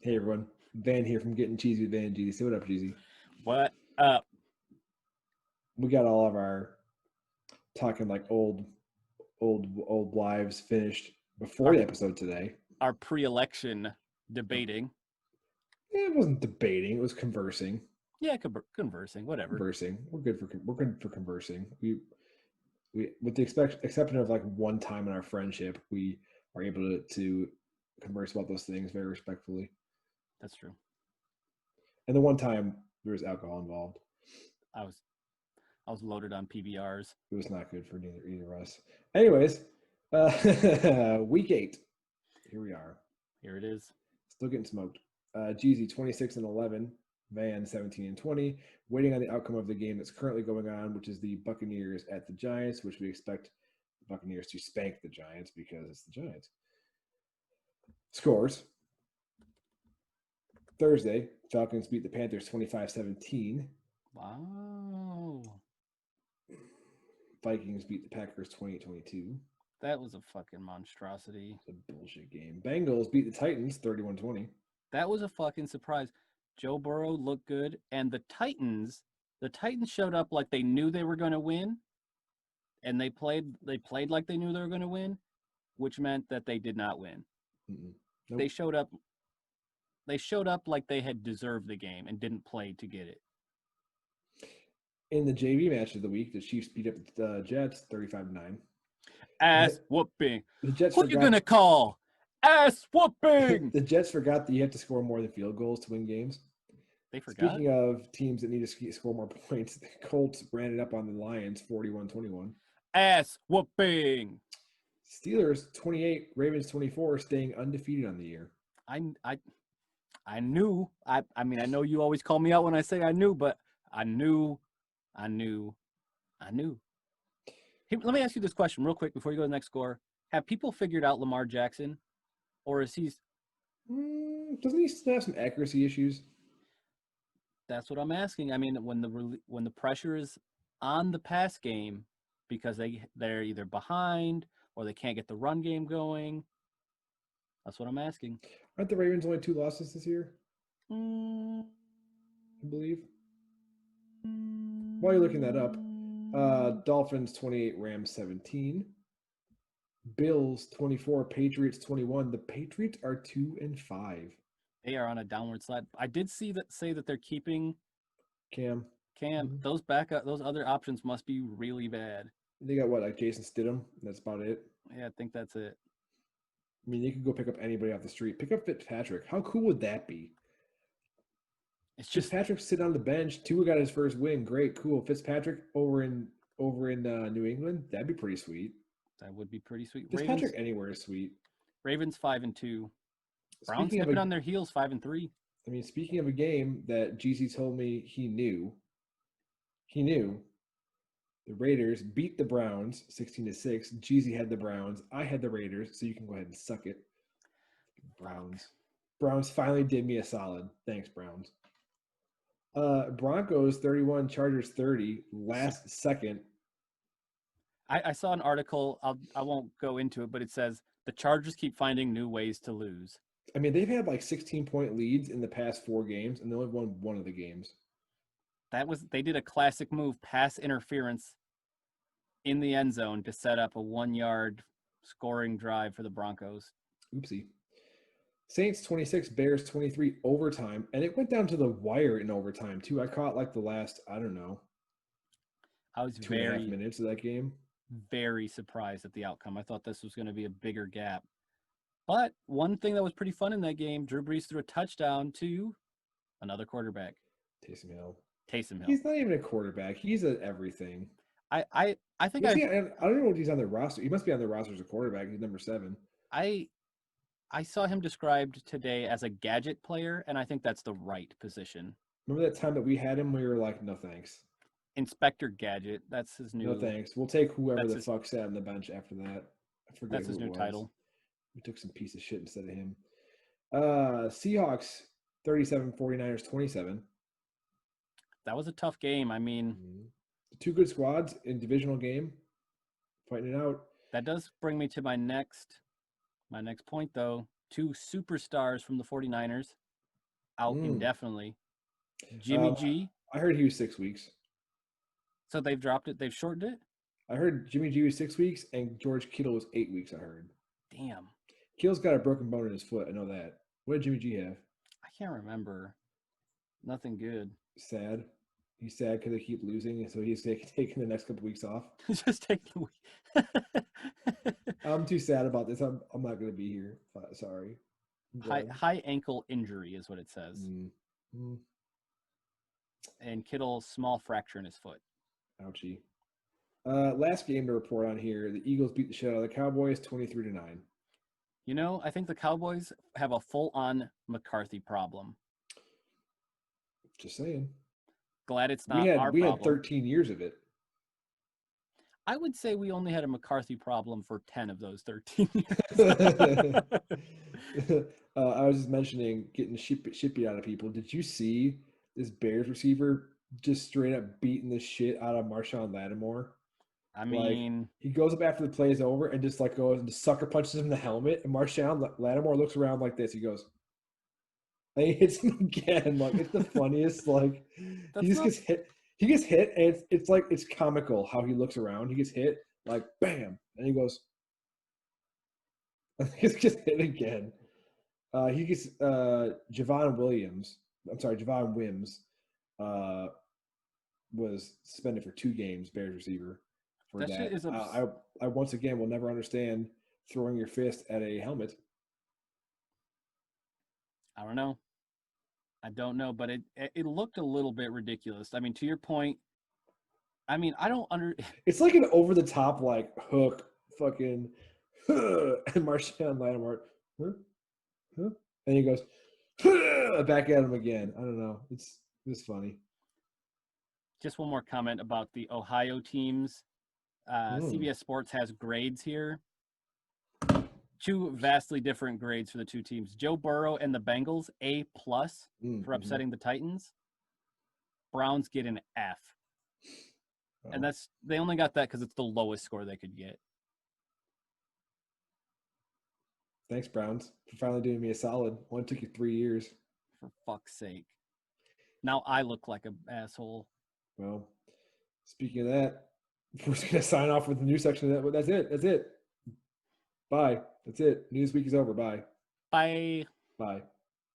Hey everyone, Van here from Getting Cheesy with Van and Cheezy. Say what up, Cheesy. What up? We got all of our talking like old lives finished before Our the episode today. our pre-election debating. It wasn't debating; it was conversing. Yeah, conversing, whatever. Conversing. We're good for conversing. We with the exception of like one time in our friendship, we are able to converse about those things very respectfully. That's true. And the one time there was alcohol involved, I was I was loaded on PBRs. it was not good for either of us. Anyways, week 8. Here we are. Here it is. Still getting smoked. Jeezy 26 and 11, Van 17 and 20. Waiting on the outcome of the game that's currently going on, which is the Buccaneers at the Giants, which we expect the Buccaneers to spank the Giants because it's the Giants. Scores. Thursday, Falcons beat the Panthers 25-17. Wow. Vikings beat the Packers 28-22. That was a fucking monstrosity. It's a bullshit game. Bengals beat the Titans 31-20. That was a fucking surprise. Joe Burrow looked good, and the Titans showed up like they knew they were going to win, and they played like they knew they were going to win, which meant that they did not win. Nope. They showed up like they had deserved the game and didn't play to get it. In the JV match of the week, the Chiefs beat up the Jets 35-9. Ass whooping. The Jets Who you gonna call? Ass whooping. The Jets forgot that you have to score more than field goals to win games. They forgot. Speaking of teams that need to score more points, the Colts ran it up on the Lions 41-21. Ass whooping. Steelers 28, Ravens 24, staying undefeated on the year. I knew. I mean, I know you always call me out when I say I knew, but I knew. Hey, let me ask you this question real quick before you go to the next score. Have people figured out Lamar Jackson, or is he? Doesn't he still have some accuracy issues? That's what I'm asking. I mean, when the pressure is on the pass game because they're either behind or they can't get the run game going. That's what I'm asking. Aren't the Ravens only 2 losses this year? I believe. While you're looking that up, Dolphins 28, Rams 17. Bills 24, Patriots 21. The Patriots are 2-5. They are on a downward slide. I did say that they're keeping Cam. Mm-hmm. Those other options must be really bad. They got what, like Jason Stidham? That's about it. Yeah, I think that's it. I mean, you could go pick up anybody off the street. Pick up Fitzpatrick. How cool would that be? It's just Fitzpatrick sitting on the bench. Tua got his first win. Great, cool. Fitzpatrick over in New England. That'd be pretty sweet. That would be pretty sweet. Fitzpatrick anywhere is sweet. Ravens 5-2. Browns nipping on their heels 5-3. I mean, speaking of a game that Jeezy told me he knew. The Raiders beat the Browns 16-6. Jeezy had the Browns. I had the Raiders, so you can go ahead and suck it. Browns. Browns finally did me a solid. Thanks, Browns. Broncos 31, Chargers 30. Last second. I saw an article. I won't go into it, but it says the Chargers keep finding new ways to lose. I mean, they've had like 16-point leads in the past 4 games, and they only won one of the games. They did a classic move, pass interference in the end zone to set up a 1-yard scoring drive for the Broncos. Oopsie. Saints 26, Bears 23, overtime, and it went down to the wire in overtime too. I caught like the last, I don't know, I was 2.5 minutes of that game. Very surprised at the outcome. I thought this was going to be a bigger gap. But one thing that was pretty fun in that game, Drew Brees threw a touchdown to another quarterback. Taysom Hill. He's not even a quarterback. He's at everything. I think I don't know if he's on their roster. He must be on their roster as a quarterback. He's number 7. I saw him described today as a gadget player, and I think that's the right position. Remember that time that we had him? We were like, no thanks. Inspector Gadget. That's his new. No thanks. We'll take whoever the fuck sat on the bench after that. I forget. That's his new title. We took some piece of shit instead of him. Seahawks 37, 49ers 27. That was a tough game. I mean, 2 good squads in divisional game, fighting it out. That does bring me to my next point, though. 2 superstars from the 49ers. out Mm. indefinitely. Jimmy G. I heard he was 6 weeks. So they've dropped it. They've shortened it. I heard Jimmy G was 6 weeks and George Kittle was 8 weeks. I heard Damn. Kittle's got a broken bone in his foot. I know that. What did Jimmy G have? I can't remember. Nothing good. Sad. He's sad because they keep losing, so he's taking the next couple weeks off. Just taking a week. I'm too sad about this. I'm not going to be here. Sorry. High ankle injury is what it says. And Kittle, small fracture in his foot. Ouchie. Last game to report on here. The Eagles beat the shit out of the Cowboys 23-9. You know, I think the Cowboys have a full-on McCarthy problem. Just saying. Glad it's not our problem. We had 13 years of it. I would say we only had a McCarthy problem for 10 of those 13 years. I was just mentioning getting shit beat out of people. Did you see this Bears receiver just straight up beating the shit out of Marshawn Lattimore? I mean, like, he goes up after the play is over and just goes and just sucker punches him in the helmet. And Marshawn Lattimore looks around like this. He goes, and he hits him again. Like, it's the funniest. Like, he just gets hit. He gets hit, and it's comical how he looks around. He gets hit, like, bam, and he goes, he gets hit again. He gets Javon Wims was suspended for 2 games, Bears receiver, for that. Shit is I once again will never understand throwing your fist at a helmet. I don't know. But it looked a little bit ridiculous. I mean, to your point, I mean, I don't It's like an over the top hook, fucking, and Marshawn Lattimore, and he goes back at him again. I don't know. It's funny. Just one more comment about the Ohio teams. CBS Sports has grades here. 2 vastly different grades for the 2 teams. Joe Burrow and the Bengals, A+ for upsetting the Titans. Browns get an F. Oh. And they only got that because it's the lowest score they could get. Thanks, Browns, for finally doing me a solid. One took you 3 years. For fuck's sake. Now I look like an asshole. Well, speaking of that, we're just going to sign off with the news section. That's it. Bye. That's it. Newsweek is over. Bye. Bye. Bye.